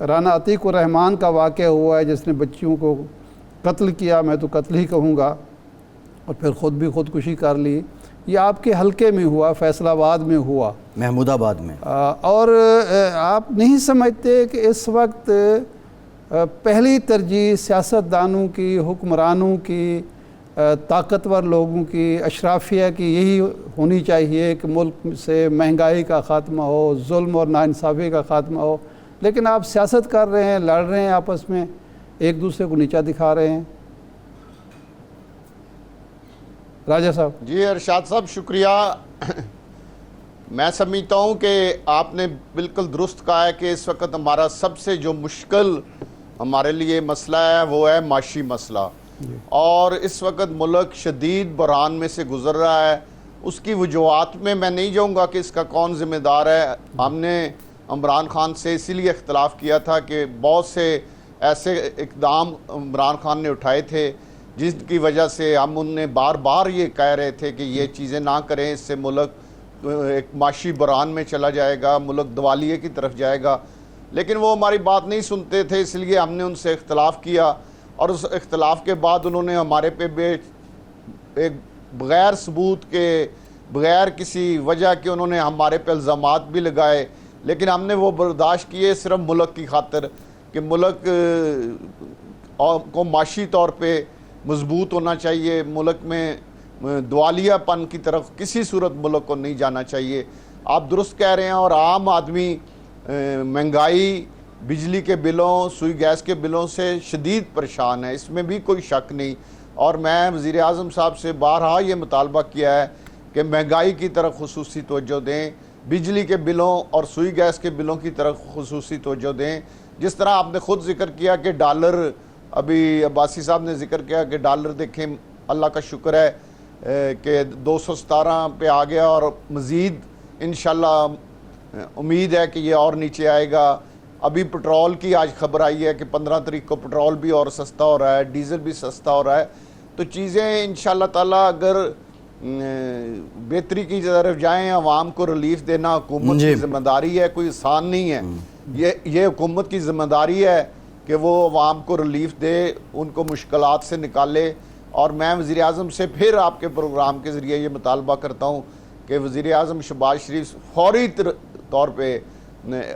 رانا عتیق الرحمان کا واقعہ ہوا ہے جس نے بچیوں کو قتل کیا، میں تو قتل ہی کہوں گا، اور پھر خود بھی خودکشی کر لی. یہ آپ کے حلقے میں ہوا، فیصل آباد میں ہوا، محمود آباد میں. اور آپ نہیں سمجھتے کہ اس وقت پہلی ترجیح سیاستدانوں کی، حکمرانوں کی، طاقتور لوگوں کی، اشرافیہ کی یہی ہونی چاہیے کہ ملک سے مہنگائی کا خاتمہ ہو، ظلم اور ناانصافی کا خاتمہ ہو، لیکن آپ سیاست کر رہے ہیں، لڑ رہے ہیں آپس میں، ایک دوسرے کو نیچا دکھا رہے ہیں. راجہ صاحب. جی ارشاد صاحب شکریہ. میں سمجھتا ہوں کہ آپ نے بالکل درست کہا ہے کہ اس وقت ہمارا سب سے جو مشکل ہمارے لیے مسئلہ ہے وہ ہے معاشی مسئلہ، اور اس وقت ملک شدید بحران میں سے گزر رہا ہے. اس کی وجوہات میں نہیں جاؤں گا کہ اس کا کون ذمہ دار ہے. ہم نے عمران خان سے اسی لیے اختلاف کیا تھا کہ بہت سے ایسے اقدام عمران خان نے اٹھائے تھے جس کی وجہ سے ہم انہیں بار بار یہ کہہ رہے تھے کہ یہ چیزیں نہ کریں، اس سے ملک ایک معاشی بحران میں چلا جائے گا، ملک دیوالیے کی طرف جائے گا. لیکن وہ ہماری بات نہیں سنتے تھے، اس لیے ہم نے ان سے اختلاف کیا، اور اس اختلاف کے بعد انہوں نے ہمارے پہ ایک بغیر ثبوت کے، بغیر کسی وجہ کے انہوں نے ہمارے پہ الزامات بھی لگائے، لیکن ہم نے وہ برداشت کیے صرف ملک کی خاطر کہ ملک کو معاشی طور پہ مضبوط ہونا چاہیے، ملک میں دوالیہ پن کی طرف کسی صورت ملک کو نہیں جانا چاہیے. آپ درست کہہ رہے ہیں، اور عام آدمی مہنگائی، بجلی کے بلوں، سوئی گیس کے بلوں سے شدید پریشان ہے، اس میں بھی کوئی شک نہیں. اور میں وزیر اعظم صاحب سے بارہا یہ مطالبہ کیا ہے کہ مہنگائی کی طرف خصوصی توجہ دیں، بجلی کے بلوں اور سوئی گیس کے بلوں کی طرف خصوصی توجہ دیں. جس طرح آپ نے خود ذکر کیا کہ ڈالر، ابھی عباسی صاحب نے ذکر کیا کہ ڈالر دیکھیں، اللہ کا شکر ہے کہ 217 پہ آ گیا، اور مزید انشاءاللہ امید ہے کہ یہ اور نیچے آئے گا. ابھی پٹرول کی آج خبر آئی ہے کہ 15 تاریخ کو پٹرول بھی اور سستا ہو رہا ہے، ڈیزل بھی سستا ہو رہا ہے. تو چیزیں انشاءاللہ تعالیٰ اگر بہتری کی طرف جائیں، عوام کو ریلیف دینا حکومت کی ذمہ داری ہے، کوئی آسان نہیں ہے. یہ حکومت کی ذمہ داری ہے کہ وہ عوام کو ریلیف دے، ان کو مشکلات سے نکالے. اور میں وزیر اعظم سے پھر آپ کے پروگرام کے ذریعے یہ مطالبہ کرتا ہوں کہ وزیر اعظم شہباز شریف فوری طور پہ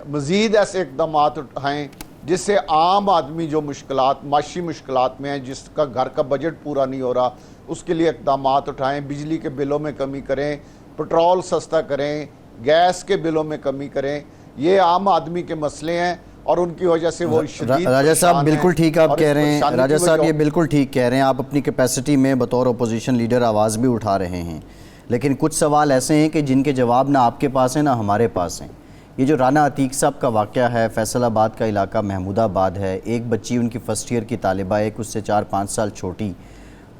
مزید ایسے اقدامات اٹھائیں جس سے عام آدمی جو مشکلات، معاشی مشکلات میں ہیں، جس کا گھر کا بجٹ پورا نہیں ہو رہا، اس کے لیے اقدامات اٹھائیں. بجلی کے بلوں میں کمی کریں، پٹرول سستا کریں، گیس کے بلوں میں کمی کریں. یہ عام آدمی کے مسئلے ہیں اور ان کی وجہ سے وہ شدید راجہ صاحب بالکل ٹھیک آپ کہہ رہے ہیں. راجہ صاحب یہ بالکل ٹھیک کہہ رہے ہیں. آپ اپنی کیپیسٹی میں بطور اپوزیشن لیڈر آواز بھی اٹھا رہے ہیں، لیکن کچھ سوال ایسے ہیں کہ جن کے جواب نہ آپ کے پاس ہیں نہ ہمارے پاس ہیں. یہ جو رانا عتیق صاحب کا واقعہ ہے، فیصل آباد کا علاقہ محمود آباد ہے، ایک بچی ان کی فرسٹ ایئر کی طالبہ، ایک اس سے 4-5 سال چھوٹی،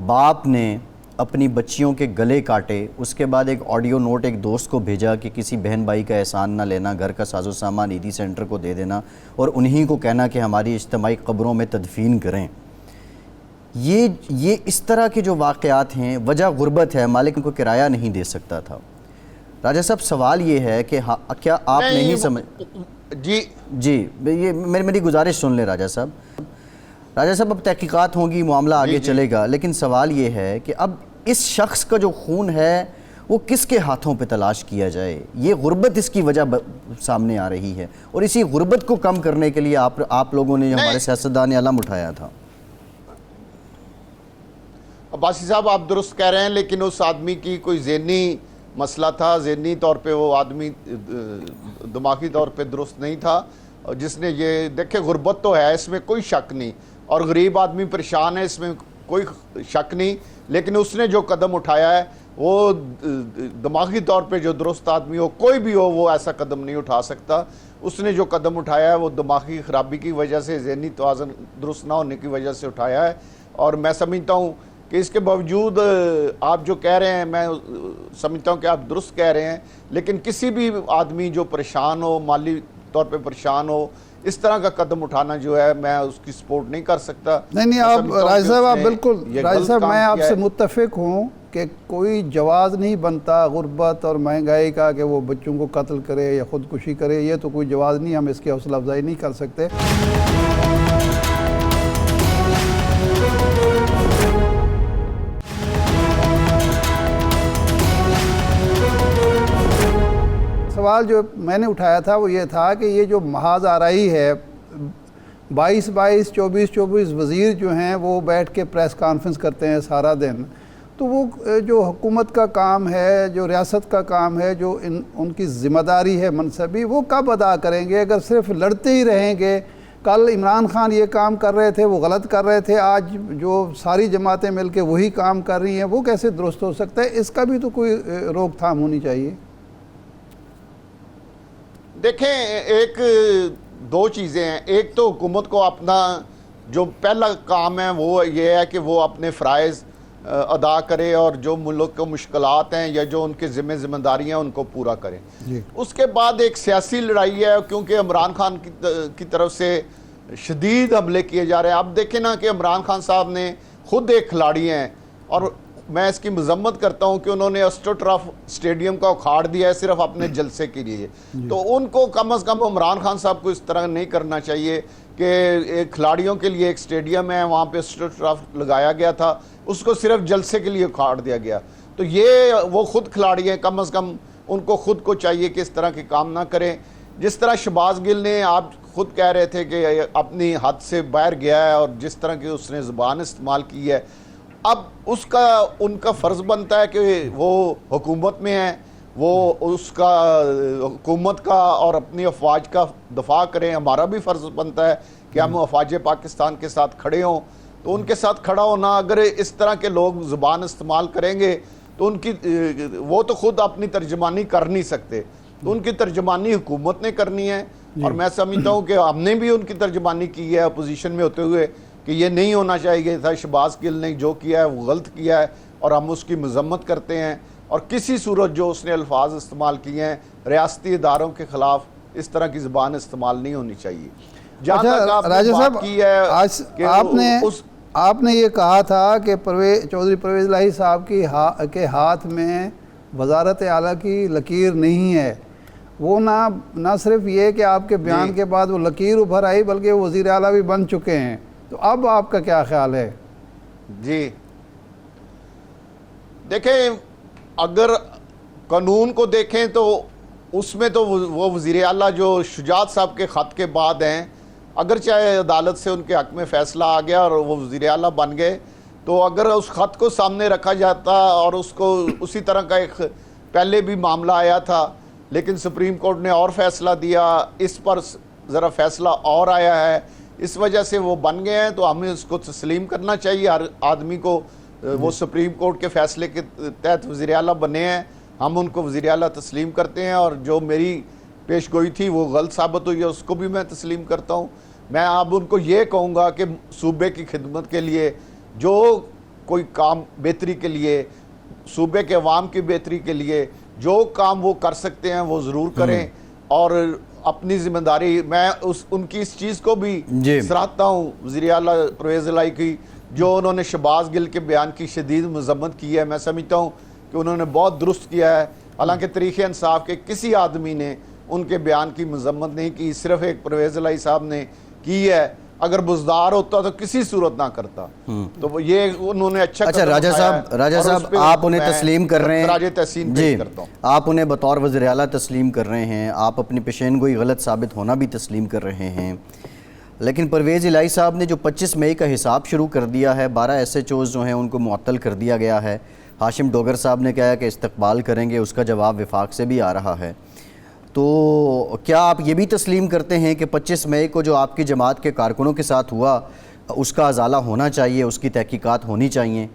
باپ نے اپنی بچیوں کے گلے کاٹے، اس کے بعد ایک آڈیو نوٹ ایک دوست کو بھیجا کہ کسی بہن بھائی کا احسان نہ لینا، گھر کا ساز و سامان عیدی سینٹر کو دے دینا اور انہی کو کہنا کہ ہماری اجتماعی قبروں میں تدفین کریں. یہ اس طرح کے جو واقعات ہیں، وجہ غربت ہے، مالک ان کو کرایہ نہیں دے سکتا تھا. راجہ صاحب سوال یہ ہے کہ کیا آپ نہیں سمجھ جی یہ میری گزارش سن لیں راجہ صاحب. راجہ صاحب اب تحقیقات ہوں گی، معاملہ آگے چلے گا، لیکن سوال یہ ہے کہ اب اس شخص کا جو خون ہے وہ کس کے ہاتھوں پہ تلاش کیا جائے. یہ غربت اس کی وجہ سامنے آ رہی ہے، اور اسی غربت کو کم کرنے کے لیے آپ لوگوں نے ہمارے سیاستدان نے علم اٹھایا تھا. عباسی صاحب آپ درست کہہ رہے ہیں، لیکن اس آدمی کی کوئی ذہنی مسئلہ تھا، ذہنی طور پہ وہ آدمی دماغی طور پہ درست نہیں تھا، جس نے یہ دیکھے غربت تو ہے، اس میں کوئی شک نہیں، اور غریب آدمی پریشان ہے، اس میں کوئی شک نہیں. لیکن اس نے جو قدم اٹھایا ہے وہ دماغی طور پہ جو درست آدمی ہو، کوئی بھی ہو، وہ ایسا قدم نہیں اٹھا سکتا. اس نے جو قدم اٹھایا ہے وہ دماغی خرابی کی وجہ سے، ذہنی توازن درست نہ ہونے کی وجہ سے اٹھایا ہے. اور میں سمجھتا ہوں کہ اس کے باوجود آپ جو کہہ رہے ہیں، میں سمجھتا ہوں کہ آپ درست کہہ رہے ہیں، لیکن کسی بھی آدمی جو پریشان ہو، مالی طور پہ پریشان ہو اس طرح کا قدم اٹھانا جو ہے میں اس کی سپورٹ نہیں کر سکتا. نہیں آپ راجہ صاحب آپ بالکل راجہ صاحب میں آپ سے متفق ہوں کہ کوئی جواز نہیں بنتا غربت اور مہنگائی کا کہ وہ بچوں کو قتل کرے یا خودکشی کرے. یہ تو کوئی جواز نہیں, ہم اس کی حوصلہ افزائی نہیں کر سکتے. سوال جو میں نے اٹھایا تھا وہ یہ تھا کہ یہ جو محاذ آرائی ہے 22 24 وزیر جو ہیں وہ بیٹھ کے پریس کانفرنس کرتے ہیں سارا دن, تو وہ جو حکومت کا کام ہے, جو ریاست کا کام ہے, جو ان کی ذمہ داری ہے منصبی, وہ کب ادا کریں گے؟ اگر صرف لڑتے ہی رہیں گے, کل عمران خان یہ کام کر رہے تھے وہ غلط کر رہے تھے, آج جو ساری جماعتیں مل کے وہی کام کر رہی ہیں, وہ کیسے درست ہو سکتا ہے؟ اس کا بھی تو کوئی روک تھام ہونی چاہیے. دیکھیں ایک دو چیزیں ہیں. ایک تو حکومت کو اپنا جو پہلا کام ہے وہ یہ ہے کہ وہ اپنے فرائض ادا کرے اور جو ملک کو مشکلات ہیں یا جو ان کے ذمہ داری ہیں ان کو پورا کریں. اس کے بعد ایک سیاسی لڑائی ہے کیونکہ عمران خان کی طرف سے شدید حملے کیے جا رہے ہیں. آپ دیکھیں نا کہ عمران خان صاحب نے خود ایک کھلاڑی ہیں اور میں اس کی مذمت کرتا ہوں کہ انہوں نے اسٹو ٹرف اسٹیڈیم کا اکھاڑ دیا ہے صرف اپنے جلسے کے لیے. تو ان کو کم از کم عمران خان صاحب کو اس طرح نہیں کرنا چاہیے کہ ایک کھلاڑیوں کے لیے ایک اسٹیڈیم ہے, وہاں پہ اسٹو ٹرف لگایا گیا تھا, اس کو صرف جلسے کے لیے اکھاڑ دیا گیا. تو یہ وہ خود کھلاڑی ہیں, کم از کم ان کو خود کو چاہیے کہ اس طرح کے کام نہ کریں. جس طرح شہباز گل نے, آپ خود کہہ رہے تھے کہ اپنی حد سے باہر گیا ہے اور جس طرح کی اس نے زبان استعمال کی ہے, اب اس کا ان کا فرض بنتا ہے کہ وہ حکومت میں ہے, وہ اس کا حکومت کا اور اپنی افواج کا دفاع کریں. ہمارا بھی فرض بنتا ہے کہ ہم افواج پاکستان کے ساتھ کھڑے ہوں. تو ان کے ساتھ کھڑا ہونا, اگر اس طرح کے لوگ زبان استعمال کریں گے تو ان کی وہ تو خود اپنی ترجمانی کر نہیں سکتے, تو ان کی ترجمانی حکومت نے کرنی ہے. اور میں سمجھتا ہوں کہ ہم نے بھی ان کی ترجمانی کی ہے اپوزیشن میں ہوتے ہوئے کہ یہ نہیں ہونا چاہیے تھا. شہباز گل نے جو کیا ہے وہ غلط کیا ہے اور ہم اس کی مذمت کرتے ہیں, اور کسی صورت جو اس نے الفاظ استعمال کیے ہیں ریاستی اداروں کے خلاف اس طرح کی زبان استعمال نہیں ہونی چاہیے. جہاں تک آپ نے بات کی ہے کہ آپ نے یہ کہا تھا کہ چودھری پرویز الہی صاحب کے ہاتھ میں وزارت اعلیٰ کی لکیر نہیں ہے. وہ نہ صرف یہ کہ آپ کے بیان کے بعد وہ لکیر ابھر آئی بلکہ وہ وزیر اعلیٰ بھی بن چکے ہیں. تو اب آپ کا کیا خیال ہے؟ جی دیکھیں, اگر قانون کو دیکھیں تو اس میں تو وہ وزیر اعلیٰ جو شجاعت صاحب کے خط کے بعد ہیں, اگر چاہے عدالت سے ان کے حق میں فیصلہ آ گیا اور وہ وزیر اعلیٰ بن گئے, تو اگر اس خط کو سامنے رکھا جاتا اور اس کو اسی طرح کا ایک پہلے بھی معاملہ آیا تھا لیکن سپریم کورٹ نے اور فیصلہ دیا, اس پر ذرا فیصلہ اور آیا ہے, اس وجہ سے وہ بن گئے ہیں, تو ہمیں اس کو تسلیم کرنا چاہیے. ہر آدمی کو وہ سپریم کورٹ کے فیصلے کے تحت وزیر اعلیٰ بنے ہیں, ہم ان کو وزیر اعلیٰ تسلیم کرتے ہیں. اور جو میری پیش گوئی تھی وہ غلط ثابت ہوئی ہے, اس کو بھی میں تسلیم کرتا ہوں. میں اب ان کو یہ کہوں گا کہ صوبے کی خدمت کے لیے جو کوئی کام بہتری کے لیے, صوبے کے عوام کی بہتری کے لیے جو کام وہ کر سکتے ہیں وہ ضرور کریں, اور اپنی ذمہ داری میں ان کی اس چیز کو بھی سراہتا ہوں وزیر اعلیٰ پرویز الہی کی, جو انہوں نے شہباز گل کے بیان کی شدید مذمت کی ہے. میں سمجھتا ہوں کہ انہوں نے بہت درست کیا ہے, حالانکہ تاریخ انصاف کے کسی آدمی نے ان کے بیان کی مذمت نہیں کی, صرف ایک پرویز الہی صاحب نے کی ہے. اگر بزدار ہوتا تو کسی صورت نہ کرتا. تو یہ انہوں نے اچھا راجہ صاحب آپ انہیں تسلیم کر رہے ہیں, جی آپ انہیں بطور وزیر اعلیٰ تسلیم کر رہے ہیں, آپ اپنی پیشین گوئی غلط ثابت ہونا بھی تسلیم کر رہے ہیں, لیکن پرویز الہی صاحب نے جو 25 مئی کا حساب شروع کر دیا ہے, 12 SHOs جو ہیں ان کو معطل کر دیا گیا ہے. ہاشم ڈوگر صاحب نے کہا کہ استقبال کریں گے, اس کا جواب وفاق سے بھی آ رہا ہے. تو کیا آپ یہ بھی تسلیم کرتے ہیں کہ 25 مئی کو جو آپ کی جماعت کے کارکنوں کے ساتھ ہوا اس کا ازالہ ہونا چاہیے, اس کی تحقیقات ہونی چاہیے؟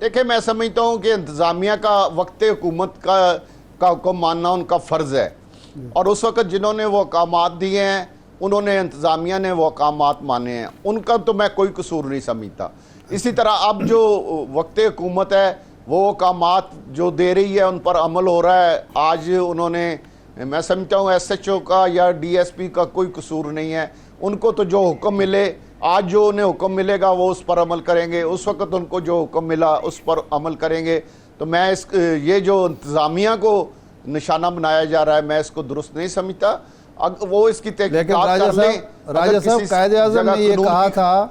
دیکھیں میں سمجھتا ہوں کہ انتظامیہ کا وقت حکومت کا ماننا ان کا فرض ہے, اور اس وقت جنہوں نے وہ احکامات دیے ہیں انہوں نے انتظامیہ نے وہ احکامات مانے ہیں, ان کا تو میں کوئی قصور نہیں سمجھتا. اسی طرح اب جو وقت حکومت ہے وہ احکامات جو دے رہی ہے ان پر عمل ہو رہا ہے. آج انہوں نے میں سمجھتا ہوں ایس ایچ او کا یا ڈی ایس پی کا کوئی قصور نہیں ہے. ان کو تو جو حکم ملے, آج جو انہیں حکم ملے گا وہ اس پر عمل کریں گے, اس وقت ان کو جو حکم ملا اس پر عمل کریں گے. تو میں یہ جو انتظامیہ کو نشانہ بنایا جا رہا ہے میں اس کو درست نہیں سمجھتا. وہ اس کی تحقیقات کر لیں. راجہ صاحب قائد اعظم نے یہ کہا تھا,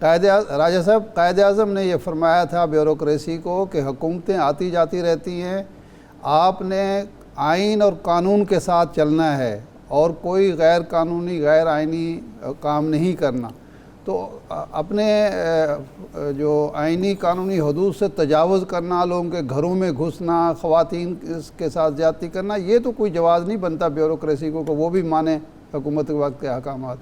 راجہ صاحب قائد اعظم نے یہ فرمایا تھا بیوروکریسی کو کہ حکومتیں آتی جاتی رہتی ہیں, آپ نے آئین اور قانون کے ساتھ چلنا ہے اور کوئی غیر قانونی غیر آئینی کام نہیں کرنا. تو اپنے جو آئینی قانونی حدود سے تجاوز کرنا, لوگوں کے گھروں میں گھسنا, خواتین کے ساتھ زیادتی کرنا, یہ تو کوئی جواز نہیں بنتا بیوروکریسی کو کہ وہ بھی مانے حکومت کے وقت کے احکامات.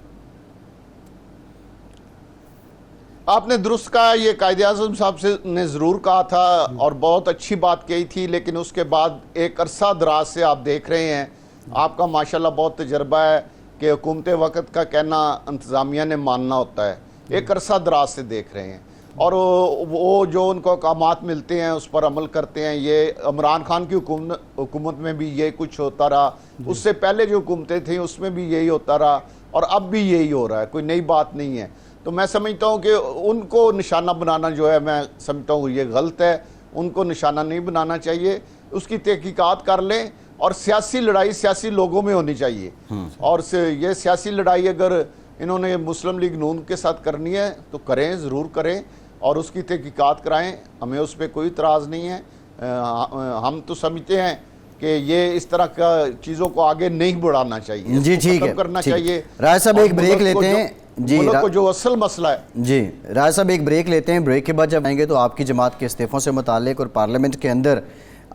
آپ نے درست کہا, یہ قائد اعظم صاحب نے ضرور کہا تھا اور بہت اچھی بات کہی تھی, لیکن اس کے بعد ایک عرصہ دراز سے آپ دیکھ رہے ہیں, آپ کا ماشاءاللہ بہت تجربہ ہے کہ حکومت وقت کا کہنا انتظامیہ نے ماننا ہوتا ہے. ایک عرصہ دراز سے دیکھ رہے ہیں اور وہ جو ان کو احکامات ملتے ہیں اس پر عمل کرتے ہیں. یہ عمران خان کی حکومت میں بھی یہ کچھ ہوتا رہا, اس سے پہلے جو حکومتیں تھیں اس میں بھی یہی ہوتا رہا اور اب بھی یہی ہو رہا ہے, کوئی نئی بات نہیں ہے. تو میں سمجھتا ہوں کہ ان کو نشانہ بنانا جو ہے میں سمجھتا ہوں یہ غلط ہے. ان کو نشانہ نہیں بنانا چاہیے, اس کی تحقیقات کر لیں. اور سیاسی لڑائی سیاسی لوگوں میں ہونی چاہیے, اور یہ سیاسی لڑائی اگر انہوں نے مسلم لیگ نون کے ساتھ کرنی ہے تو کریں, ضرور کریں اور اس کی تحقیقات کرائیں. ہمیں اس پہ کوئی اعتراض نہیں ہے. ہم تو سمجھتے ہیں کہ یہ اس طرح کا چیزوں کو آگے نہیں بڑھانا چاہیے, جی ٹھیک ہے, کرنا چاہیے. راجہ صاحب ایک بریک لیتے ہیں. جی ملک کو جو اصل مسئلہ ہے. جی راجہ صاحب ایک بریک لیتے ہیں. بریک کے بعد جب آئیں گے تو آپ کی جماعت کے استعفوں سے متعلق اور پارلیمنٹ کے اندر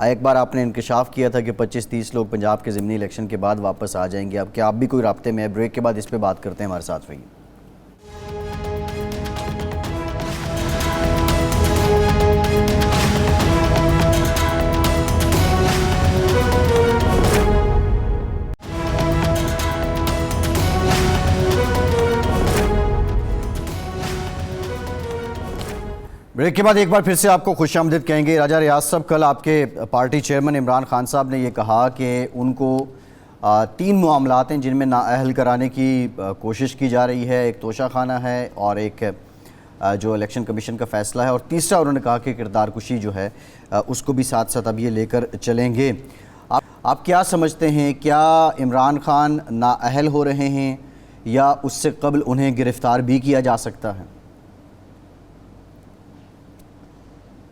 ایک بار آپ نے انکشاف کیا تھا کہ 25-30 لوگ پنجاب کے ضمنی الیکشن کے بعد واپس آ جائیں گے. اب کیا آپ بھی کوئی رابطے میں ہے؟ بریک کے بعد اس پہ بات کرتے ہیں, ہمارے ساتھ رہیے. بریک کے بعد ایک بار پھر سے آپ کو خوش آمدید کہیں گے. راجہ ریاض صاحب, کل آپ کے پارٹی چیئرمین عمران خان صاحب نے یہ کہا کہ ان کو 3 معاملات ہیں جن میں نااہل کرانے کی کوشش کی جا رہی ہے. ایک توشہ خانہ ہے اور ایک جو الیکشن کمیشن کا فیصلہ ہے, اور تیسرا انہوں نے کہا کہ کردار کشی جو ہے اس کو بھی ساتھ ساتھ اب یہ لے کر چلیں گے. آپ کیا سمجھتے ہیں, کیا عمران خان نااہل ہو رہے ہیں یا اس سے قبل انہیں گرفتار بھی کیا جا سکتا ہے؟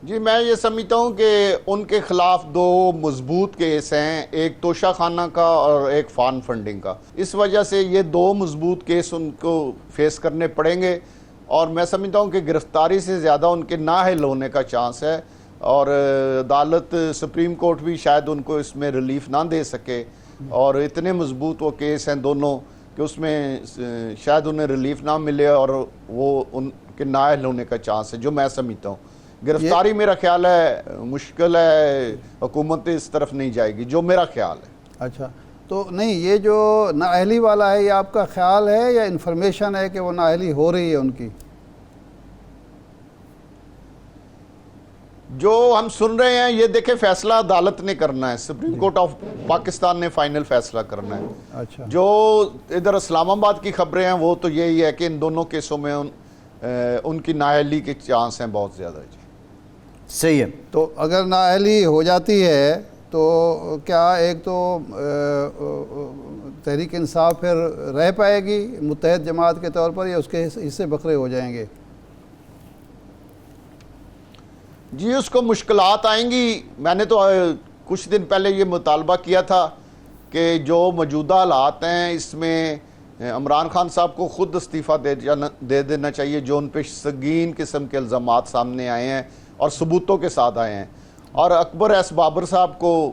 جی میں یہ سمجھتا ہوں کہ ان کے خلاف 2 مضبوط کیس ہیں, ایک توشہ خانہ کا اور ایک فان فنڈنگ کا. اس وجہ سے یہ 2 مضبوط کیس ان کو فیس کرنے پڑیں گے, اور میں سمجھتا ہوں کہ گرفتاری سے زیادہ ان کے نااہل ہونے کا چانس ہے, اور عدالت سپریم کورٹ بھی شاید ان کو اس میں ریلیف نہ دے سکے, اور اتنے مضبوط وہ کیس ہیں دونوں کہ اس میں شاید انہیں ریلیف نہ ملے اور وہ ان کے نااہل ہونے کا چانس ہے, جو میں سمجھتا ہوں. گرفتاری میرا خیال ہے مشکل ہے, حکومت اس طرف نہیں جائے گی, جو میرا خیال ہے. اچھا, تو نہیں, یہ جو نااہلی والا ہے یہ آپ کا خیال ہے یا انفارمیشن ہے کہ وہ نااہلی ہو رہی ہے ان کی؟ جو ہم سن رہے ہیں یہ دیکھیں فیصلہ عدالت نے کرنا ہے, سپریم کورٹ آف پاکستان نے فائنل فیصلہ کرنا ہے. اچھا, جو ادھر اسلام آباد کی خبریں ہیں وہ تو یہی ہے کہ ان دونوں کیسوں میں ان کی نااہلی کے چانس ہیں بہت زیادہ. جی صحیح ہے. تو اگر نااہلی ہو جاتی ہے تو کیا ایک تو تحریک انصاف پھر رہ پائے گی متحد جماعت کے طور پر, یا اس کے حصے بکھرے ہو جائیں گے؟ جی اس کو مشکلات آئیں گی. میں نے تو کچھ دن پہلے یہ مطالبہ کیا تھا کہ جو موجودہ حالات ہیں اس میں عمران خان صاحب کو خود استعفیٰ دے دینا چاہیے, جو ان پہ سنگین قسم کے الزامات سامنے آئے ہیں اور ثبوتوں کے ساتھ آئے ہیں, اور اکبر ایس بابر صاحب کو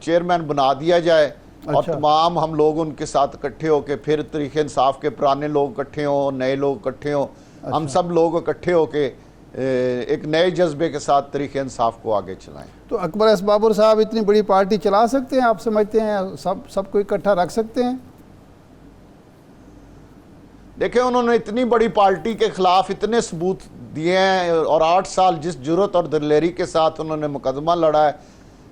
چیئرمین بنا دیا جائے, اور تمام ہم لوگ ان کے ساتھ اکٹھے ہو کے پھر تحریک انصاف کے پرانے لوگ اکٹھے ہوں, نئے لوگ اکٹھے ہوں, ہم سب لوگ اکٹھے ہو کے ایک نئے جذبے کے ساتھ تحریک انصاف کو آگے چلائیں. تو اکبر ایس بابر صاحب اتنی بڑی پارٹی چلا سکتے ہیں آپ سمجھتے ہیں؟ سب کو اکٹھا رکھ سکتے ہیں؟ دیکھیں انہوں نے اتنی بڑی پارٹی کے خلاف اتنے ثبوت دیے ہیں, اور 8 سال جس جرت اور دلیری کے ساتھ انہوں نے مقدمہ لڑا ہے,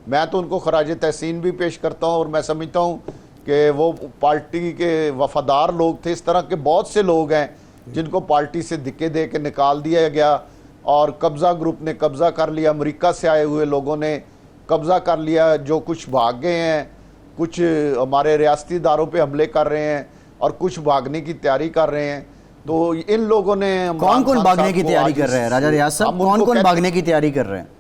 میں تو ان کو خراج تحسین بھی پیش کرتا ہوں، اور میں سمجھتا ہوں کہ وہ پارٹی کے وفادار لوگ تھے۔ اس طرح کے بہت سے لوگ ہیں جن کو پارٹی سے دھکے دے کے نکال دیا گیا، اور قبضہ گروپ نے قبضہ کر لیا، امریکہ سے آئے ہوئے لوگوں نے قبضہ کر لیا، جو کچھ بھاگ گئے ہیں، کچھ ہمارے ریاستی اداروں پہ حملے کر رہے ہیں اور کچھ بھاگنے کی تیاری کر رہے ہیں۔ تو ان لوگوں نے کون کون بھاگنے کی تیاری کر رہے ہیں راجہ ریاض صاحب؟ کون کون بھاگنے کی تیاری کر رہے ہیں؟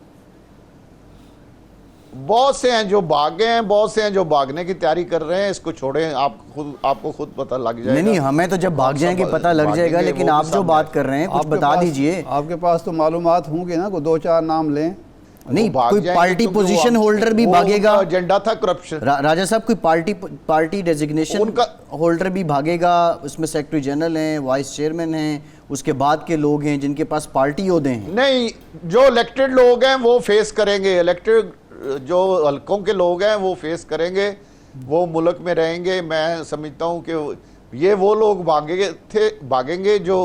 بہت سے ہیں جو بھاگ گئے ہیں، بہت سے ہیں جو بھاگنے کی تیاری کر رہے ہیں۔ اس کو چھوڑیں، آپ کو خود پتہ لگ جائے گا۔ نہیں، ہمیں تو جب بھاگ جائیں گے پتہ لگ جائے گا، لیکن آپ جو بات کر رہے ہیں کچھ بتا دیجئے۔ آپ کے پاس تو معلومات ہوں گے نا، کوئی 2-4 نام لیں۔ نہیں، کوئی پارٹی پوزیشن ہولڈر بھی بھاگے گا؟ ایجنڈا تھا کرپشن۔ راجہ صاحب کوئی پارٹی ڈیزگنیشن ہولڈر بھی بھاگے گا؟ اس میں سیکرٹری جنرل ہیں، وائس چیئرمین ہیں، اس کے بعد کے لوگ ہیں جن کے پاس پارٹی عہدے ہیں۔ نہیں، جو الیکٹڈ لوگ ہیں وہ فیس کریں گے، الیکٹڈ جو حلقوں کے لوگ ہیں وہ فیس کریں گے، وہ ملک میں رہیں گے۔ میں سمجھتا ہوں کہ یہ وہ لوگ بھاگیں گے جو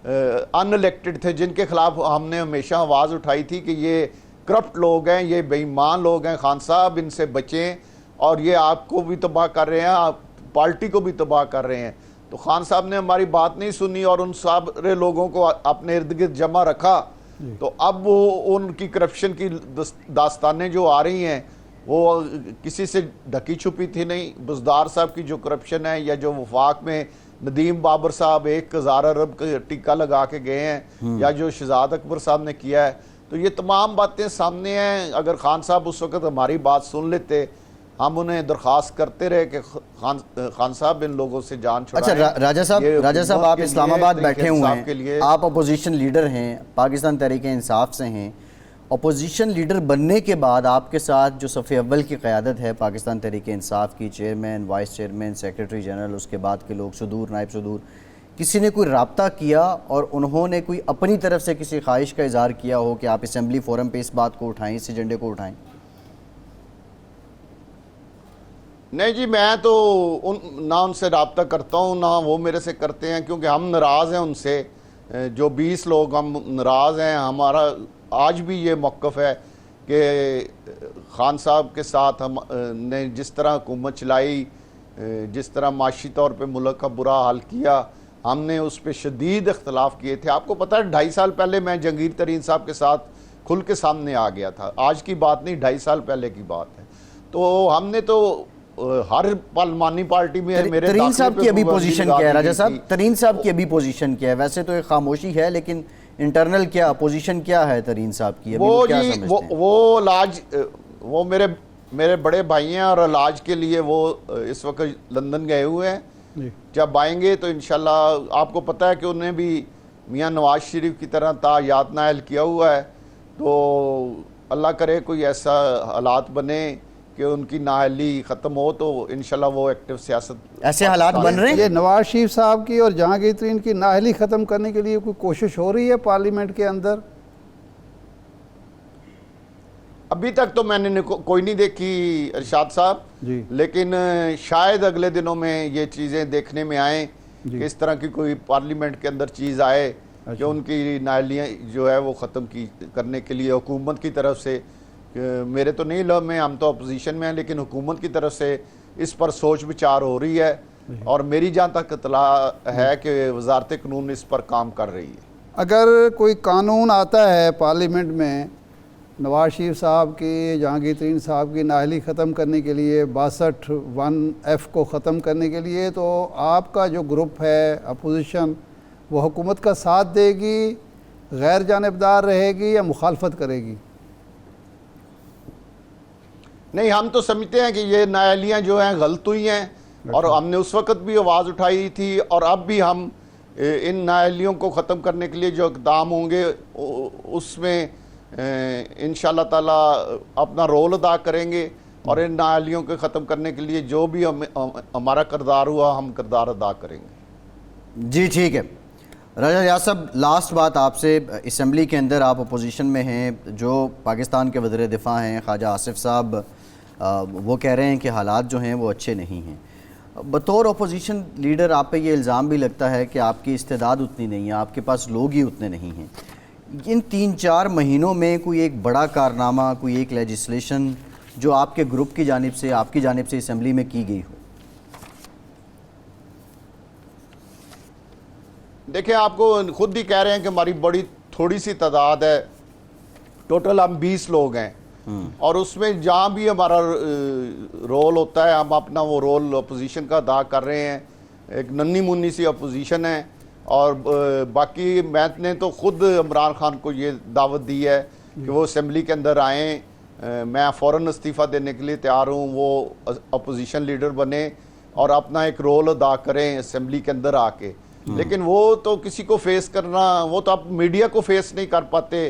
ان الیکٹڈ تھے، جن کے خلاف ہم نے ہمیشہ آواز اٹھائی تھی کہ یہ کرپٹ لوگ ہیں، یہ بے ایمان لوگ ہیں، خان صاحب ان سے بچیں، اور یہ آپ کو بھی تباہ کر رہے ہیں، آپ پارٹی کو بھی تباہ کر رہے ہیں۔ تو خان صاحب نے ہماری بات نہیں سنی اور ان سارے لوگوں کو اپنے ارد گرد جمع رکھا۔ تو اب وہ ان کی کرپشن کی داستانیں جو آ رہی ہیں وہ کسی سے ڈھکی چھپی تھی نہیں۔ بزدار صاحب کی جو کرپشن ہے، یا جو وفاق میں ندیم بابر صاحب 1000 ارب کا ٹکا لگا کے گئے ہیں، یا جو شہزاد اکبر صاحب نے کیا ہے، تو یہ تمام باتیں سامنے ہیں۔ اگر خان صاحب اس وقت ہماری بات سن لیتے، ہم انہیں درخواست کرتے رہے کہ خان صاحب ان لوگوں سے جان چھڑائیں۔ اچھا راجہ صاحب آپ اسلام آباد بیٹھے ہوئے ہیں، آپ اپوزیشن لیڈر ہیں، پاکستان تحریک انصاف سے ہیں۔ اپوزیشن لیڈر بننے کے بعد آپ کے ساتھ جو صف اول کی قیادت ہے پاکستان تحریک انصاف کی، chairman, vice chairman, secretary general, اس کے بعد کے لوگ، صدور، نائب صدور، کسی نے کوئی رابطہ کیا اور انہوں نے کوئی اپنی طرف سے کسی خواہش کا اظہار کیا ہو کہ آپ اسمبلی فورم پہ اس بات کو اٹھائیں، اس ایجنڈے کو اٹھائیں؟ نہیں جی، میں تو نہ ان سے رابطہ کرتا ہوں، نہ وہ میرے سے کرتے ہیں، کیونکہ ہم ناراض ہیں ان سے۔ جو 20 لوگ ہم ناراض ہیں۔ ہمارا آج بھی یہ موقف ہے کہ خان صاحب کے ساتھ ہم نے جس طرح حکومت چلائی، جس طرح معاشی طور پہ ملک کا برا حال کیا، ہم نے اس پہ شدید اختلاف کیے تھے۔ آپ کو پتہ ہے 2.5 سال پہلے میں جہانگیر ترین صاحب کے ساتھ کھل کے سامنے آ گیا تھا۔ آج کی بات نہیں، 2.5 سال پہلے کی بات ہے۔ تو ہم نے تو ہر پارلیمانی پارٹی میں میرے ترین صاحب کی ابھی پوزیشن کیا ہے راجہ صاحب؟ ترین صاحب کی ابھی پوزیشن کیا ہے؟ ویسے تو ایک خاموشی ہے، لیکن انٹرنل کیا پوزیشن کیا ہے ترین صاحب کی؟ وہ جی وہ علاج، وہ میرے بڑے بھائی ہیں، اور علاج کے لیے وہ اس وقت لندن گئے ہوئے ہیں۔ جب آئیں گے تو انشاءاللہ، آپ کو پتہ ہے کہ انہیں بھی میاں نواز شریف کی طرح تعیات نائل کیا ہوا ہے، تو اللہ کرے کوئی ایسا حالات بنے کہ ان کی نااہلی ختم ہو تو انشاءاللہ وہ ایکٹیو سیاست۔ ایسے حالات بن رہے ہیں؟ یہ نواز شریف صاحب کی اور جہانگیر ترین کی نااہلی ختم کرنے کے لیے کوئی کوشش ہو رہی ہے پارلیمنٹ کے اندر؟ ابھی تک تو میں نے کوئی نہیں دیکھی ارشاد صاحب جی، لیکن شاید اگلے دنوں میں یہ چیزیں دیکھنے میں آئیں کہ اس طرح کی کوئی پارلیمنٹ کے اندر چیز آئے کہ ان کی نااہلیاں جو ہے وہ ختم کرنے کے لیے حکومت کی طرف سے، میرے تو نہیں علم میں، ہم تو اپوزیشن میں ہیں، لیکن حکومت کی طرف سے اس پر سوچ بچار ہو رہی ہے، اور میری جہاں تک اطلاع ہے کہ وزارت قانون اس پر کام کر رہی ہے۔ اگر کوئی قانون آتا ہے پارلیمنٹ میں نواز شریف صاحب کی، جہانگیر ترین صاحب کی نااہلی ختم کرنے کے لیے، 62(1)(f) کو ختم کرنے کے لیے، تو آپ کا جو گروپ ہے اپوزیشن، وہ حکومت کا ساتھ دے گی، غیر جانبدار رہے گی، یا مخالفت کرے گی؟ نہیں، ہم تو سمجھتے ہیں کہ یہ نااہلیاں جو ہیں غلط ہوئی ہیں، اور ہم نے اس وقت بھی آواز اٹھائی تھی، اور اب بھی ہم ان نااہلیوں کو ختم کرنے کے لیے جو اقدام ہوں گے اس میں انشاءاللہ تعالی اپنا رول ادا کریں گے، اور ان نااہلیوں کو ختم کرنے کے لیے جو بھی ہمارا کردار ہوا ہم کردار ادا کریں گے۔ جی ٹھیک ہے راجہ ریاض صاحب، لاسٹ بات آپ سے، اسمبلی کے اندر آپ اپوزیشن میں ہیں، جو پاکستان کے وزیر دفاع ہیں خواجہ آصف صاحب، وہ کہہ رہے ہیں کہ حالات جو ہیں وہ اچھے نہیں ہیں۔ بطور اپوزیشن لیڈر آپ پہ یہ الزام بھی لگتا ہے کہ آپ کی استعداد اتنی نہیں ہے، آپ کے پاس لوگ ہی اتنے نہیں ہیں۔ ان 3-4 مہینوں میں کوئی ایک بڑا کارنامہ، کوئی ایک لیجسلیشن جو آپ کے گروپ کی جانب سے، آپ کی جانب سے اسمبلی میں کی گئی ہو؟ دیکھیں آپ کو خود بھی کہہ رہے ہیں کہ ہماری بڑی تھوڑی سی تعداد ہے، ٹوٹل ہم 20 لوگ ہیں، اور اس میں جہاں بھی ہمارا رول ہوتا ہے ہم اپنا وہ رول اپوزیشن کا ادا کر رہے ہیں. ایک ننھی منی سی اپوزیشن ہے، اور باقی میں نے تو خود عمران خان کو یہ دعوت دی ہے کہ وہ اسمبلی کے اندر آئیں. میں فوراً استعفیٰ دینے کے لیے تیار ہوں، وہ اپوزیشن لیڈر بنے اور اپنا ایک رول ادا کریں اسمبلی کے اندر آ کے. لیکن وہ تو کسی کو فیس کرنا، وہ تو آپ میڈیا کو فیس نہیں کر پاتے،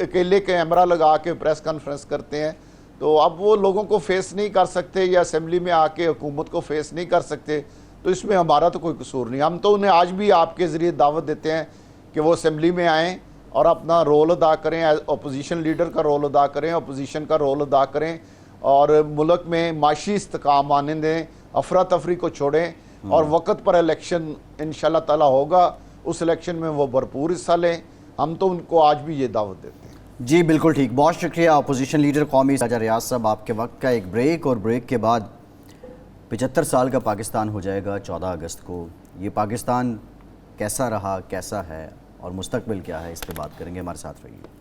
اکیلے کیمرہ لگا کے پریس کانفرنس کرتے ہیں، تو اب وہ لوگوں کو فیس نہیں کر سکتے یا اسمبلی میں آ کے حکومت کو فیس نہیں کر سکتے، تو اس میں ہمارا تو کوئی قصور نہیں. ہم تو انہیں آج بھی آپ کے ذریعے دعوت دیتے ہیں کہ وہ اسمبلی میں آئیں اور اپنا رول ادا کریں، اپوزیشن لیڈر کا رول ادا کریں، اپوزیشن کا رول ادا کریں، اور ملک میں معاشی استحکام آنے دیں، افراتفری کو چھوڑیں، اور وقت پر الیکشن انشاءاللہ تعالی ہوگا، اس الیکشن میں وہ بھرپور حصہ لیں. ہم تو ان کو آج بھی یہ دعوت دیتے ہیں. جی بالکل ٹھیک، بہت شکریہ اپوزیشن لیڈر قومی راجہ ریاض صاحب. آپ کے وقت کا ایک بریک، اور بریک کے بعد 75 سال کا پاکستان ہو جائے گا 14 اگست کو. یہ پاکستان کیسا رہا، کیسا ہے، اور مستقبل کیا ہے، اس پہ بات کریں گے. ہمارے ساتھ رہیے.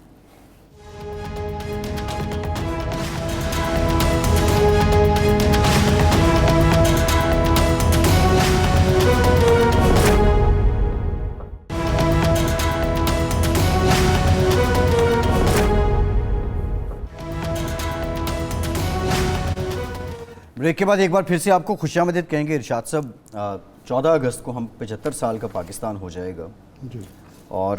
بریک کے بعد ایک بار پھر سے آپ کو خوش آمدید کہیں گے. ارشاد صاحب، 14 اگست کو ہم 75 سال کا پاکستان ہو جائے گا، جی. اور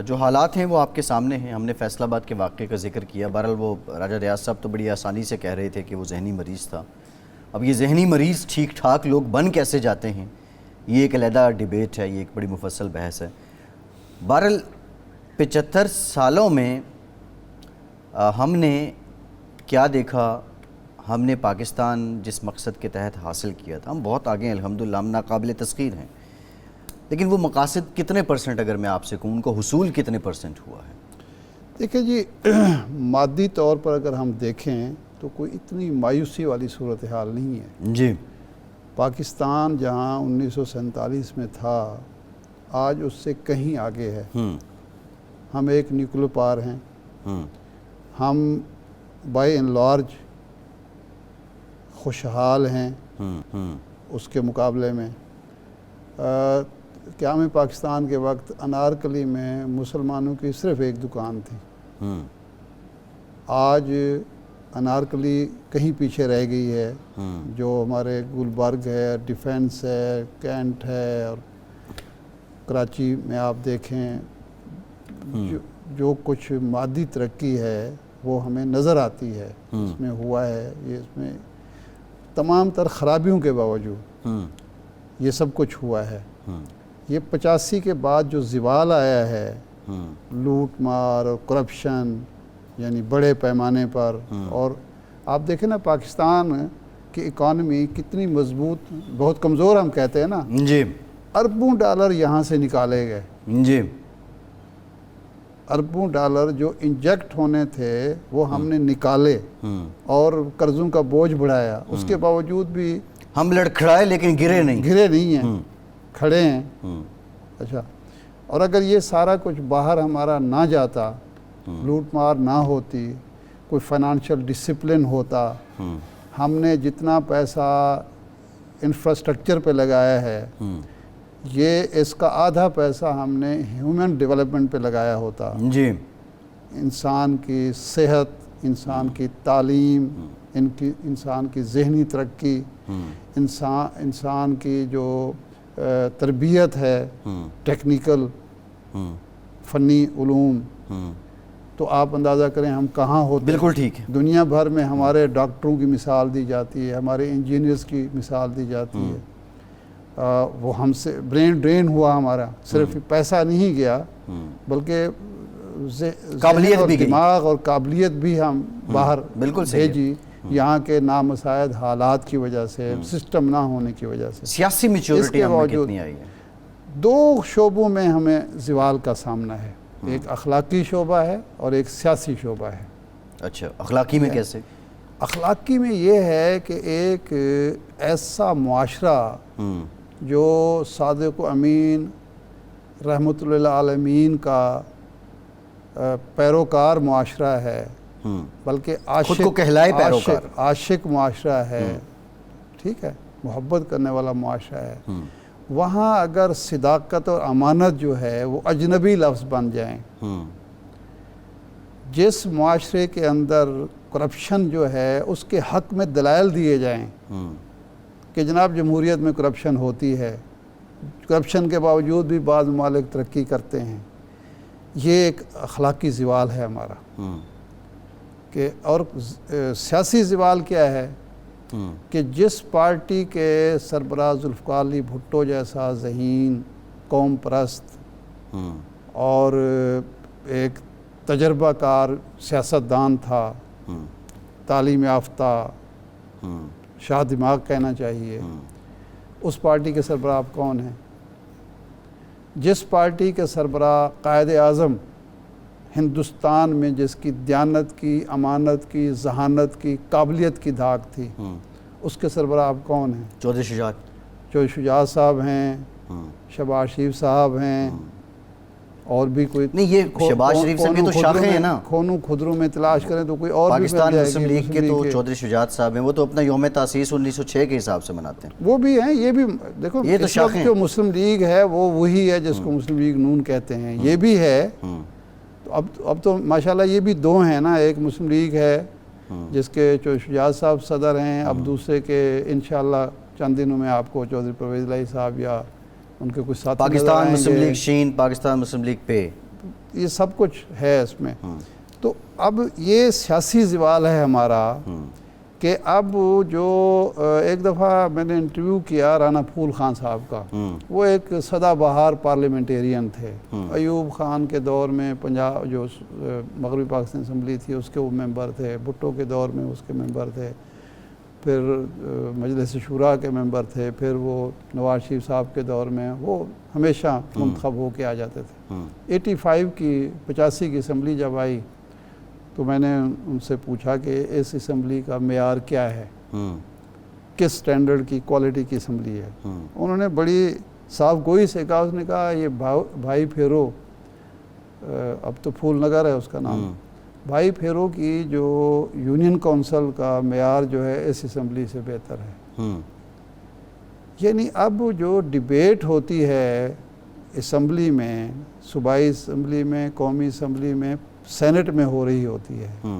جو حالات ہیں وہ آپ کے سامنے ہیں. ہم نے فیصل آباد کے واقعے کا ذکر کیا. بہرحال وہ راجہ ریاض صاحب تو بڑی آسانی سے کہہ رہے تھے کہ وہ ذہنی مریض تھا. اب یہ ذہنی مریض ٹھیک ٹھاک لوگ بن کیسے جاتے ہیں، یہ ایک علیحدہ ڈیبیٹ ہے، یہ ایک بڑی مفصل بحث ہے. بہرحال 75 سالوں میں ہم نے کیا دیکھا، ہم نے پاکستان جس مقصد کے تحت حاصل کیا تھا، ہم بہت آگے ہیں الحمدللہ، ہم ناقابل تسخیر ہیں. لیکن وہ مقاصد کتنے پرسنٹ، اگر میں آپ سے کہوں، ان کو حصول کتنے پرسنٹ ہوا ہے؟ دیکھیں جی، مادی طور پر اگر ہم دیکھیں تو کوئی اتنی مایوسی والی صورتحال نہیں ہے. جی. پاکستان جہاں 1947 میں تھا، آج اس سے کہیں آگے ہے. ہم ایک نیوکلیر پاور ہیں. ہم بائی اینڈ لارج خوشحال ہیں اس کے مقابلے میں. قیام پاکستان کے وقت انارکلی میں مسلمانوں کی صرف ایک دکان تھی. آج انارکلی کہیں پیچھے رہ گئی ہے. جو ہمارے گلبرگ ہے، ڈیفینس ہے، کینٹ ہے، اور کراچی میں آپ دیکھیں جو کچھ مادی ترقی ہے وہ ہمیں نظر آتی ہے، اس میں ہوا ہے. یہ اس میں تمام تر خرابیوں کے باوجود یہ سب کچھ ہوا ہے. یہ 85 کے بعد جو زوال آیا ہے، لوٹ مار اور کرپشن، یعنی بڑے پیمانے پر، اور آپ دیکھیں نا پاکستان کی اکانومی کتنی مضبوط، بہت کمزور ہم کہتے ہیں نا. جی. اربوں ڈالر یہاں سے نکالے گئے. جی. اربوں ڈالر جو انجیکٹ ہونے تھے وہ ہم نے نکالے اور قرضوں کا بوجھ بڑھایا. اس کے باوجود بھی ہم لڑکھڑائے لیکن گرے نہیں ہیں، کھڑے ہیں. اچھا، اور اگر یہ سارا کچھ باہر ہمارا نہ جاتا، لوٹ مار نہ ہوتی، کوئی فائنانشل ڈسپلن ہوتا، ہم نے جتنا پیسہ انفراسٹرکچر پہ لگایا ہے، یہ اس کا آدھا پیسہ ہم نے ہیومن ڈیولپمنٹ پہ لگایا ہوتا. جی. انسان کی صحت، انسان کی تعلیم، انسان کی ذہنی ترقی، انسان کی جو تربیت ہے، ٹیکنیکل فنی علوم، تو آپ اندازہ کریں ہم کہاں ہوتے. بالکل ٹھیک ہے. دنیا بھر میں ہمارے ڈاکٹروں کی مثال دی جاتی ہے، ہمارے انجینئرز کی مثال دی جاتی ہے. وہ ہم سے برین ڈرین ہوا ہمارا. صرف پیسہ نہیں گیا بلکہ قابلیت بھی گئی، دماغ اور قابلیت بھی ہم باہر بھیجی، یہاں کے نامساعد حالات کی وجہ سے، سسٹم نہ ہونے کی وجہ سے. سیاسی میچورٹی ہم میں کتنی آئی ہے؟ 2 شعبوں میں ہمیں زوال کا سامنا ہے. ایک اخلاقی شعبہ ہے اور ایک سیاسی شعبہ ہے. اچھا، اخلاقی میں کیسے؟ اخلاقی میں یہ ہے کہ ایک ایسا معاشرہ جو صادق و امین رحمۃ للعالمین کا پیروکار معاشرہ ہے، بلکہ خود کو کہلائے پیروکار، عاشق معاشرہ ہے، ٹھیک ہے، محبت کرنے والا معاشرہ ہے، وہاں اگر صداقت اور امانت جو ہے وہ اجنبی لفظ بن جائیں، جس معاشرے کے اندر کرپشن جو ہے اس کے حق میں دلائل دیے جائیں کہ جناب جمہوریت میں کرپشن ہوتی ہے، کرپشن کے باوجود بھی بعض ممالک ترقی کرتے ہیں، یہ ایک اخلاقی زوال ہے ہمارا۔ کہ اور سیاسی زوال کیا ہے کہ جس پارٹی کے سربراہ ذوالفقار علی بھٹو جیسا ذہین، قوم پرست اور ایک تجربہ کار سیاستدان تھا، تعلیم یافتہ، شاہ دماغ کہنا چاہیے، اس پارٹی کے سربراہ آپ کون ہیں؟ جس پارٹی کے سربراہ قائد اعظم ہندوستان میں جس کی دیانت کی، امانت کی، ذہانت کی، قابلیت کی دھاک تھی، اس کے سربراہ آپ کون ہیں؟ چودھری شجاعت، چودھری شجاعت صاحب ہیں، شہباز شریف صاحب ہیں، اور بھی کوئی نہیں، یہ شہباز شریف صاحب کی تو شاخیں ہیں نا، کھونوں خدروں میں تلاش کریں تو کوئی اور بھی پاکستان مسلم لیگ کے تو چودھری شجاعت صاحب ہیں، وہ تو اپنا یوم تاسیس 1906 کے حساب سے مناتے ہیں، وہ بھی ہیں، یہ بھی دیکھو یہ تو اس وقت شاخیں جو مسلم لیگ ہے وہ وہی ہے جس کو مسلم لیگ نون کہتے ہیں، یہ بھی ہے۔ تو اب تو ماشاءاللہ یہ بھی دو ہیں نا، ایک مسلم لیگ ہے جس کے چودھری شجاعت صاحب صدر ہیں، اب دوسرے کے انشاءاللہ چند دنوں میں آپ کو چودھری پرویز الہی صاحب یا ان کے کچھ ساتھی پاکستان مسلم لیگ شین، پاکستان مسلم لیگ پہ، یہ سب کچھ ہے اس میں۔ تو اب یہ سیاسی زوال ہے ہمارا کہ اب جو ایک دفعہ میں نے انٹرویو کیا رانا پھول خان صاحب کا، وہ ایک سدا بہار پارلیمنٹیرین تھے، ایوب خان کے دور میں پنجاب جو مغربی پاکستان اسمبلی تھی اس کے وہ ممبر تھے، بھٹو کے دور میں اس کے ممبر تھے، پھر مجلس شورا کے ممبر تھے، پھر وہ نواز شریف صاحب کے دور میں وہ ہمیشہ منتخب ہو کے آ جاتے تھے۔ 85 کی اسمبلی جب آئی تو میں نے ان سے پوچھا کہ اس اسمبلی کا معیار کیا ہے، کس سٹینڈرڈ کی کوالٹی کی اسمبلی ہے؟ انہوں نے بڑی صاف گوئی سے کہا، اس نے کہا یہ بھائی پھیرو، اب تو پھول نگر ہے اس کا نام، بھائی پھیرو کی جو یونین کونسل کا معیار جو ہے اس اسمبلی سے بہتر ہے۔ یعنی اب جو ڈیبیٹ ہوتی ہے اسمبلی میں، صوبائی اسمبلی میں، قومی اسمبلی میں، سینٹ میں ہو رہی ہوتی ہے،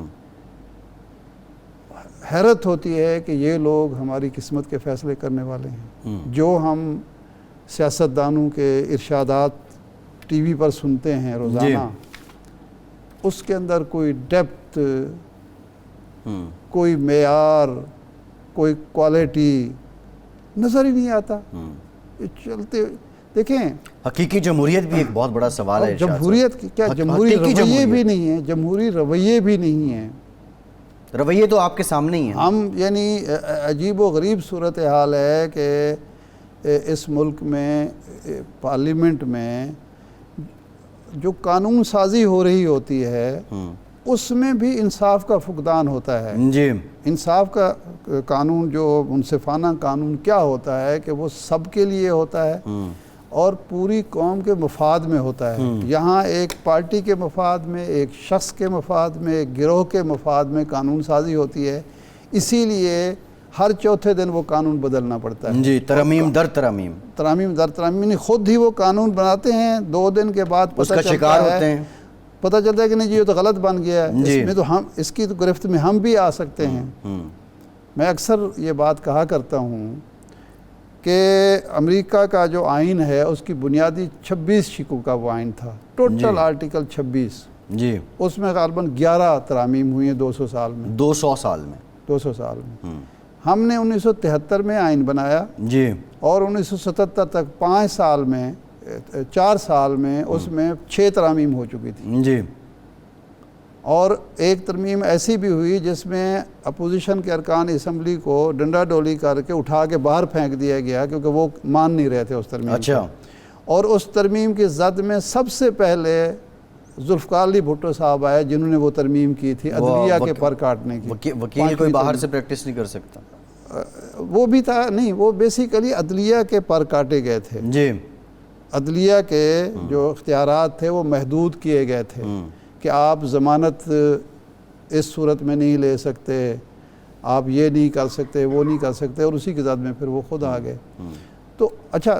حیرت ہوتی ہے کہ یہ لوگ ہماری قسمت کے فیصلے کرنے والے ہیں۔ جو ہم سیاستدانوں کے ارشادات ٹی وی پر سنتے ہیں روزانہ، اس کے اندر کوئی ڈیپتھ، کوئی معیار، کوئی کوالٹی نظر ہی نہیں آتا۔ چلتے دیکھیں، حقیقی جمہوریت بھی ایک بہت بڑا سوال ہے، جمہوریت کیا، جمہوری رویے بھی نہیں ہیں، جمہوری رویے بھی نہیں ہیں، رویے تو آپ کے سامنے ہی ہیں۔ ہم یعنی عجیب و غریب صورتحال ہے کہ اس ملک میں پارلیمنٹ میں جو قانون سازی ہو رہی ہوتی ہے اس میں بھی انصاف کا فقدان ہوتا ہے۔ جی، انصاف کا قانون جو منصفانہ قانون کیا ہوتا ہے کہ وہ سب کے لیے ہوتا ہے اور پوری قوم کے مفاد میں ہوتا ہے۔ یہاں ایک پارٹی کے مفاد میں، ایک شخص کے مفاد میں، ایک گروہ کے مفاد میں قانون سازی ہوتی ہے، اسی لیے ہر چوتھے دن وہ قانون بدلنا پڑتا ہے۔ جی، ترمیم در ترمیم، ترامیم در ترامیم، یعنی خود ہی وہ قانون بناتے ہیں، 2 دن کے بعد اس کا شکار ہوتے ہیں، پتہ چلتا ہے کہ نہیں جی یہ تو غلط بن گیا ہے، اس میں تو ہم اس کی تو گرفت میں ہم بھی آ سکتے ہیں۔ میں اکثر یہ بات کہا کرتا ہوں کہ امریکہ کا جو آئین ہے اس کی بنیادی 26 شقوں کا وہ آئین تھا، ٹوٹل آرٹیکل 26، جی، اس میں غالباً 11 ترامیم ہوئی ہیں 200 سال میں، 200 سال میں، 200 سال میں۔ ہم نے 1973 میں آئین بنایا جی، اور 1977 تک 5 سال میں 4 سال میں اس میں 6 ترامیم ہو چکی تھی، جی، اور ایک ترمیم ایسی بھی ہوئی جس میں اپوزیشن کے ارکان اسمبلی کو ڈنڈا ڈولی کر کے اٹھا کے باہر پھینک دیا گیا کیونکہ وہ مان نہیں رہے تھے اس ترمیم کو۔ اچھا، اور اس ترمیم کی زد میں سب سے پہلے ذوالفقار علی بھٹو صاحب آئے جنہوں نے وہ ترمیم کی تھی عدلیہ کے پر کاٹنے کی. وکیل کوئی باہر سے پریکٹس نہیں کر سکتا. وہ بھی تھا نہیں, وہ بیسیکلی عدلیہ کے پر کاٹے گئے تھے. جی. عدلیہ کے جو اختیارات تھے وہ محدود کیے گئے تھے کہ آپ ضمانت اس صورت میں نہیں لے سکتے, آپ یہ نہیں کر سکتے, وہ نہیں کر سکتے, اور اسی کے ساتھ میں پھر وہ خود آ گئے. تو اچھا,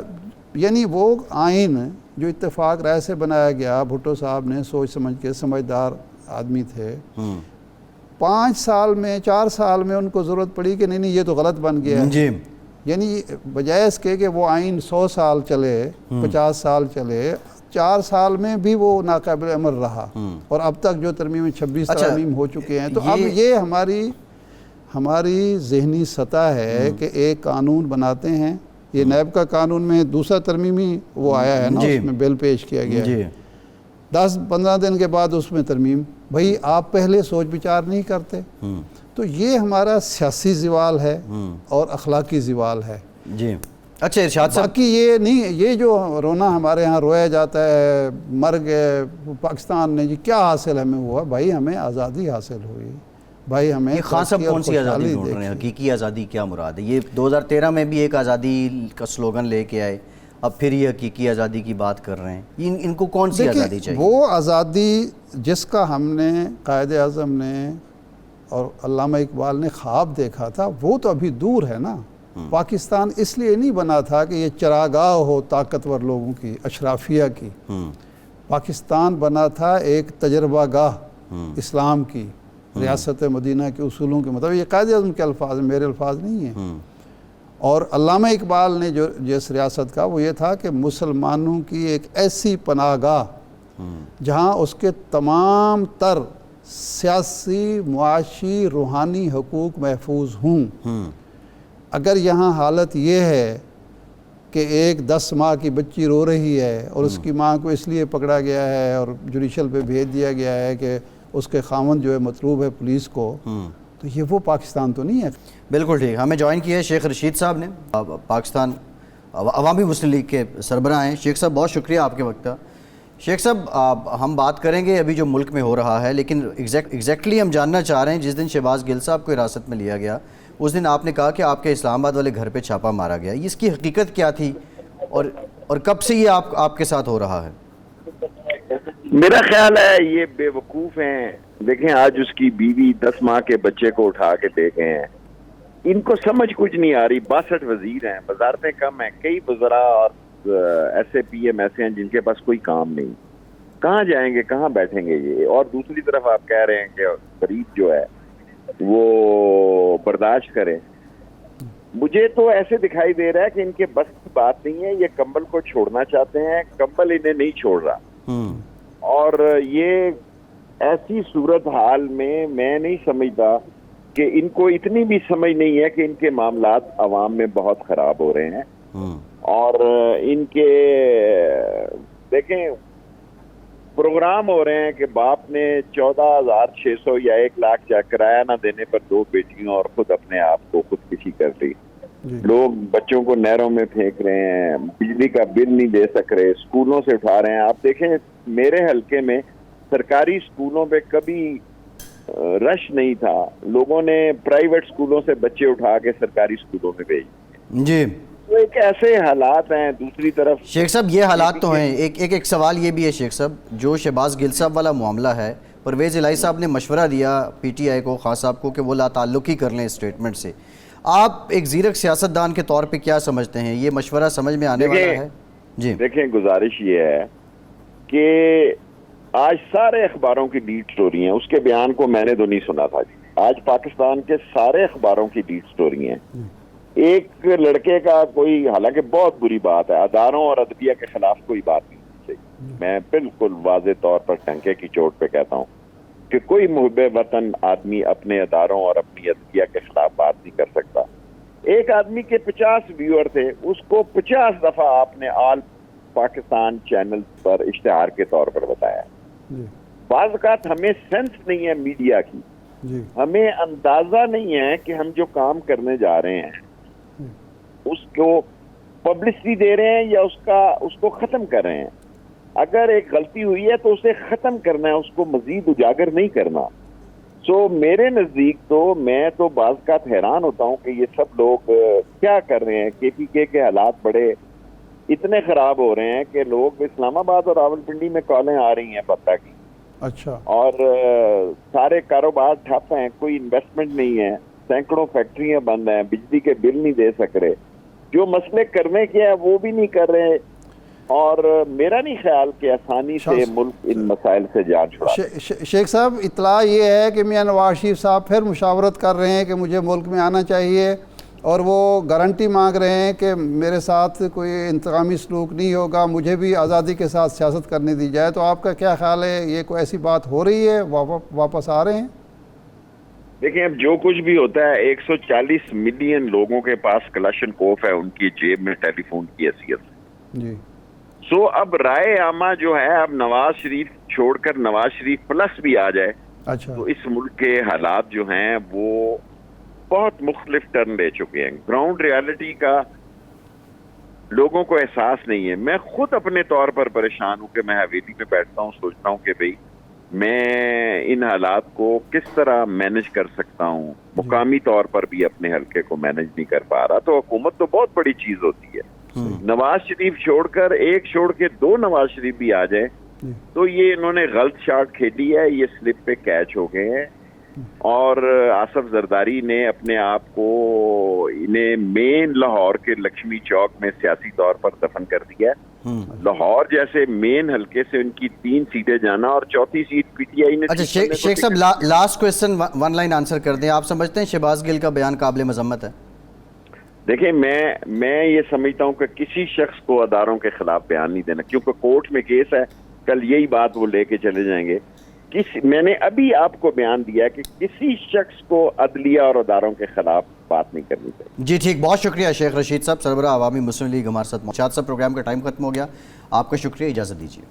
یعنی وہ آئین جو اتفاق رائے سے بنایا گیا, بھٹو صاحب نے سوچ سمجھ کے, سمجھدار آدمی تھے, 5 سال میں 4 سال میں ان کو ضرورت پڑی کہ نہیں یہ تو غلط بن گیا ہے. جی. یعنی بجائے اس کے کہ وہ آئین 100 سال چلے, 50 سال چلے, 4 سال میں بھی وہ ناقابل عمل رہا, اور اب تک جو ترمیم 26 ترمیم ہو چکے ہیں. تو اب یہ ہماری ذہنی سطح ہے کہ ایک قانون بناتے ہیں, یہ نیب کا قانون میں دوسرا ترمیمی وہ آیا ہے نا, اس میں بل پیش کیا گیا ہے, 10-15 دن کے بعد اس میں ترمیم. بھئی آپ پہلے سوچ بچار نہیں کرتے. تو یہ ہمارا سیاسی زوال ہے اور اخلاقی زوال ہے. جی. اچھا ارشاد صاحب, باقی یہ نہیں, یہ جو رونا ہمارے ہاں رویا جاتا ہے, مر گئے پاکستان نے, جی کیا حاصل ہمیں ہوا؟ بھائی ہمیں آزادی حاصل ہوئی, بھائی ہمیں. یہ خان صاحب کون سی آزادی ڈھونڈ رہے ہیں؟ حقیقی آزادی کیا مراد ہے؟ یہ 2013 میں بھی ایک آزادی کا سلوگن لے کے آئے, اب پھر یہ حقیقی آزادی کی بات کر رہے ہیں. ان کو کون سی آزادی چاہیے؟ وہ آزادی جس کا ہم نے, قائد اعظم نے اور علامہ اقبال نے خواب دیکھا تھا, وہ تو ابھی دور ہے نا. پاکستان اس لیے نہیں بنا تھا کہ یہ چراگاہ ہو طاقتور لوگوں کی, اشرافیہ کی. پاکستان بنا تھا ایک تجربہ گاہ اسلام کی, ریاست مدینہ کے اصولوں کے مطابق. یہ قائد اعظم کے الفاظ ہیں, میرے الفاظ نہیں ہیں. اور علامہ اقبال نے جو جس ریاست کا, وہ یہ تھا کہ مسلمانوں کی ایک ایسی پناہ گاہ جہاں اس کے تمام تر سیاسی, معاشی, روحانی حقوق محفوظ ہوں. اگر یہاں حالت یہ ہے کہ ایک 10 ماہ کی بچی رو رہی ہے اور اس کی ماں کو اس لیے پکڑا گیا ہے اور جوڈیشل پہ بھیج دیا گیا ہے کہ اس کے خاوند جو ہے مطلوب ہے پولیس کو, تو یہ وہ پاکستان تو نہیں ہے. بالکل ٹھیک. ہمیں جوائن کیا ہے شیخ رشید صاحب نے, پاکستان عوامی مسلم لیگ کے سربراہ ہیں. شیخ صاحب بہت شکریہ آپ کے وقت کا. شیخ صاحب ہم بات کریں گے ابھی جو ملک میں ہو رہا ہے, لیکن ایگزیکٹلی ہم جاننا چاہ رہے ہیں, جس دن شہباز گل صاحب کو حراست میں لیا گیا اس دن آپ نے کہا کہ آپ کے اسلام آباد والے گھر پہ چھاپہ مارا گیا. اس کی حقیقت کیا تھی اور کب سے یہ آپ کے ساتھ ہو رہا ہے؟ میرا خیال ہے یہ بے وقوف ہیں. دیکھیں آج اس کی بیوی 10 ماہ کے بچے کو اٹھا کے دے گئے ہیں. ان کو سمجھ کچھ نہیں آ رہی. 62 وزیر ہیں, وزارتیں کم ہیں, کئی وزراء اور ایسے پی ایم ایسے ہیں جن کے پاس کوئی کام نہیں. کہاں جائیں گے, کہاں بیٹھیں گے یہ؟ اور دوسری طرف آپ کہہ رہے ہیں کہ غریب جو ہے وہ برداشت کرے. مجھے تو ایسے دکھائی دے رہا ہے کہ ان کے بس کی بات نہیں ہے. یہ کمبل کو چھوڑنا چاہتے ہیں, کمبل انہیں نہیں چھوڑ رہا. اور یہ ایسی صورتحال میں نہیں سمجھتا کہ ان کو اتنی بھی سمجھ نہیں ہے کہ ان کے معاملات عوام میں بہت خراب ہو رہے ہیں. اور ان کے دیکھیں پروگرام ہو رہے ہیں کہ باپ نے 14,600 یا 1 لاکھ کرایہ نہ دینے پر 2 بیٹیوں اور خود اپنے آپ کو خودکشی کر لی. لوگ بچوں کو نہروں میں پھینک رہے ہیں, بجلی کا بل نہیں دے سک رہے, اسکولوں سے اٹھا رہے ہیں. آپ دیکھیں میرے حلقے میں سرکاری اسکولوں پہ کبھی رش نہیں تھا. لوگوں نے پرائیویٹ اسکولوں سے بچے اٹھا کے سرکاری اسکولوں میں بھیج. جی. تو ایک ایسے حالات ہیں. دوسری طرف شیخ صاحب یہ حالات تو ہیں. ایک سوال یہ بھی ہے شیخ صاحب, جو شہباز گل صاحب والا معاملہ ہے, پرویز الہی صاحب نے مشورہ دیا پی ٹی آئی کو, خان صاحب کو, کہ وہ لا تعلقی کر لیں اسٹیٹمنٹ سے. آپ ایک زیرک سیاستدان کے طور پہ کیا سمجھتے ہیں, یہ مشورہ سمجھ میں آنے والا ہے؟ جی دیکھیں گزارش یہ ہے کہ آج سارے اخباروں کی لیڈ سٹوری ہیں. اس کے بیان کو میں نے تو نہیں سنا تھا. آج پاکستان کے سارے اخباروں کی لیڈ سٹوری ہیں. ایک لڑکے کا کوئی, حالانکہ بہت بری بات ہے, اداروں اور عدلیہ کے خلاف کوئی بات نہیں چاہیے. میں بالکل واضح طور پر ٹنکے کی چوٹ پہ کہتا ہوں کہ کوئی محب وطن آدمی اپنے اداروں اور اپنی عدلیہ کے خلاف بات نہیں کر سکتا. ایک آدمی کے 50 ویور تھے, اس کو 50 دفعہ آپ نے آل پاکستان چینل پر اشتہار کے طور پر بتایا. بعض اوقات ہمیں سینس نہیں ہے میڈیا کی, ہمیں اندازہ نہیں ہے کہ ہم جو کام کرنے جا رہے ہیں اس کو پبلسٹی دے رہے ہیں یا اس کو ختم کر رہے ہیں. اگر ایک غلطی ہوئی ہے تو اسے ختم کرنا ہے, اس کو مزید اجاگر نہیں کرنا. سو میرے نزدیک تو میں تو بعض اوقات حیران ہوتا ہوں کہ یہ سب لوگ کیا کر رہے ہیں. کے پی کے حالات بڑے اتنے خراب ہو رہے ہیں کہ لوگ اسلام آباد اور راولپنڈی میں کالیں آ رہی ہیں پتہ کی, اچھا, اور سارے کاروبار ٹھپ ہیں, کوئی انویسٹمنٹ نہیں ہے, سینکڑوں فیکٹریاں بند ہیں, بجلی کے بل نہیں دے سک رہے, جو مسئلے کرنے کے ہیں وہ بھی نہیں کر رہے. اور میرا نہیں خیال کہ آسانی سے ملک ان مسائل سے جان چھڑا. شیخ صاحب, اطلاع یہ ہے کہ میاں نواز شریف صاحب پھر مشاورت کر رہے ہیں کہ مجھے ملک میں آنا چاہیے, اور وہ گارنٹی مانگ رہے ہیں کہ میرے ساتھ کوئی انتقامی سلوک نہیں ہوگا, مجھے بھی آزادی کے ساتھ سیاست کرنے دی جائے. تو آپ کا کیا خیال ہے, یہ کوئی ایسی بات ہو رہی ہے, واپس آ رہے ہیں؟ دیکھیں, اب جو کچھ بھی ہوتا ہے 140 ملین لوگوں کے پاس کلاشنکوف ہے ان کی جیب میں ٹیلی فون کی حیثیت سے. جی. سو اب رائے عامہ جو ہے, اب نواز شریف چھوڑ کر نواز شریف پلس بھی آ جائے, اچھا, تو اس ملک کے حالات جو ہیں وہ بہت مختلف ٹرن لے چکے ہیں. گراؤنڈ ریالٹی کا لوگوں کو احساس نہیں ہے. میں خود اپنے طور پر پریشان ہوں کہ میں حویلی میں بیٹھتا ہوں, سوچتا ہوں کہ بھئی میں ان حالات کو کس طرح مینج کر سکتا ہوں. مقامی طور پر بھی اپنے حلقے کو مینج نہیں کر پا رہا. تو حکومت تو بہت بڑی چیز ہوتی ہے. نواز شریف چھوڑ کر ایک چھوڑ کے دو نواز شریف بھی آ جائیں تو یہ انہوں نے غلط شاٹ کھیلی ہے, یہ سلپ پہ کیچ ہو گئے ہیں. اور آصف زرداری نے اپنے آپ کو انہیں مین لاہور کے لکشمی چوک میں سیاسی طور پر دفن کر دیا ہے. لاہور جیسے مین حلقے سے ان کی 3 سیٹیں جانا, اور چوتھی سیٹ پی ٹی آئی نے. اچھا شیخ صاحب, لاسٹ کویسچن 1 لائن آنسر کر دیں. آپ سمجھتے ہیں شہباز گل کا بیان قابل مذمت ہے؟ دیکھیں, میں یہ سمجھتا ہوں کہ کسی شخص کو اداروں کے خلاف بیان نہیں دینا, کیونکہ کورٹ میں کیس ہے, کل یہی بات وہ لے کے چلے جائیں گے. میں نے ابھی آپ کو بیان دیا کہ کسی شخص کو عدلیہ اور اداروں کے خلاف بات نہیں کرنی چاہیے. جی ٹھیک, بہت شکریہ شیخ رشید صاحب, سربراہ عوامی مسلم لیگ ہمارے ساتھ. شاد صاحب, پروگرام کا ٹائم ختم ہو گیا. آپ کا شکریہ, اجازت دیجیے.